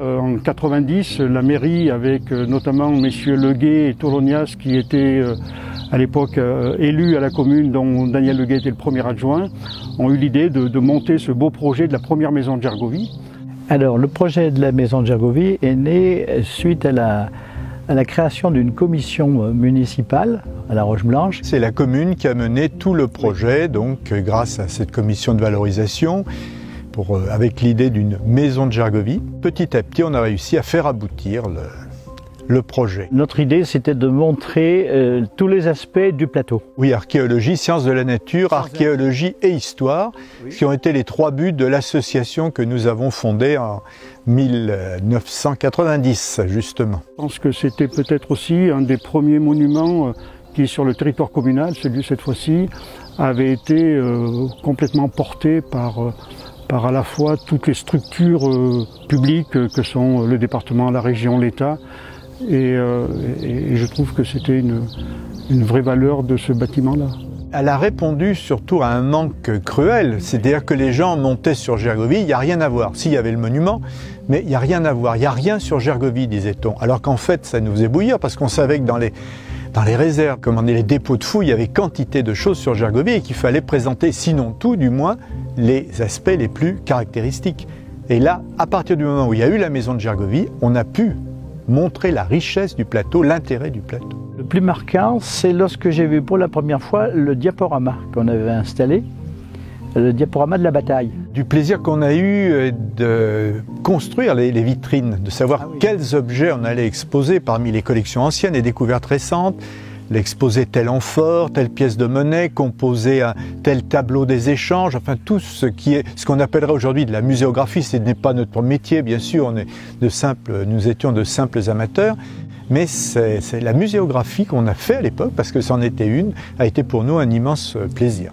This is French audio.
En 90, la mairie, avec notamment messieurs Leguet et Tolonias, qui étaient à l'époque élus à la commune, dont Daniel Leguet était le premier adjoint, ont eu l'idée de monter ce beau projet de la première maison de Gergovie. Alors, le projet de la maison de Gergovie est né suite à la création d'une commission municipale à La Roche-Blanche. C'est la commune qui a mené tout le projet, donc grâce à cette commission de valorisation, avec l'idée d'une maison de Gergovie. Petit à petit, on a réussi à faire aboutir le projet. Notre idée, c'était de montrer tous les aspects du plateau. Oui, archéologie, sciences de la nature, archéologie et histoire, qui ont été les 3 buts de l'association que nous avons fondée en 1990, justement. Je pense que c'était peut-être aussi un des premiers monuments qui, sur le territoire communal, celui cette fois-ci, avait été complètement porté par à la fois toutes les structures publiques que sont le département, la région, l'État. Et je trouve que c'était une vraie valeur de ce bâtiment-là. Elle a répondu surtout à un manque cruel, c'est-à-dire que les gens montaient sur Gergovie, il n'y a rien à voir. Si, il y avait le monument, mais il n'y a rien à voir, il n'y a rien sur Gergovie, disait-on. Alors qu'en fait, ça nous faisait bouillir, parce qu'on savait que dans les réserves, comme on dit, les dépôts de fouilles, il y avait quantité de choses sur Gergovie et qu'il fallait présenter, sinon tout, du moins, les aspects les plus caractéristiques. Et là, à partir du moment où il y a eu la maison de Gergovie, on a pu montrer la richesse du plateau, l'intérêt du plateau. Le plus marquant, c'est lorsque j'ai vu pour la première fois le diaporama qu'on avait installé, le diaporama de la bataille. Du plaisir qu'on a eu de construire les vitrines, de savoir quels objets on allait exposer parmi les collections anciennes et découvertes récentes, l'exposer tel amphore, telle pièce de monnaie, composer un tel tableau des échanges, enfin tout ce qui est ce qu'on appellerait aujourd'hui de la muséographie. Ce n'est pas notre métier, bien sûr, nous étions de simples amateurs, mais c'est la muséographie qu'on a fait à l'époque, parce que c'en était une, a été pour nous un immense plaisir.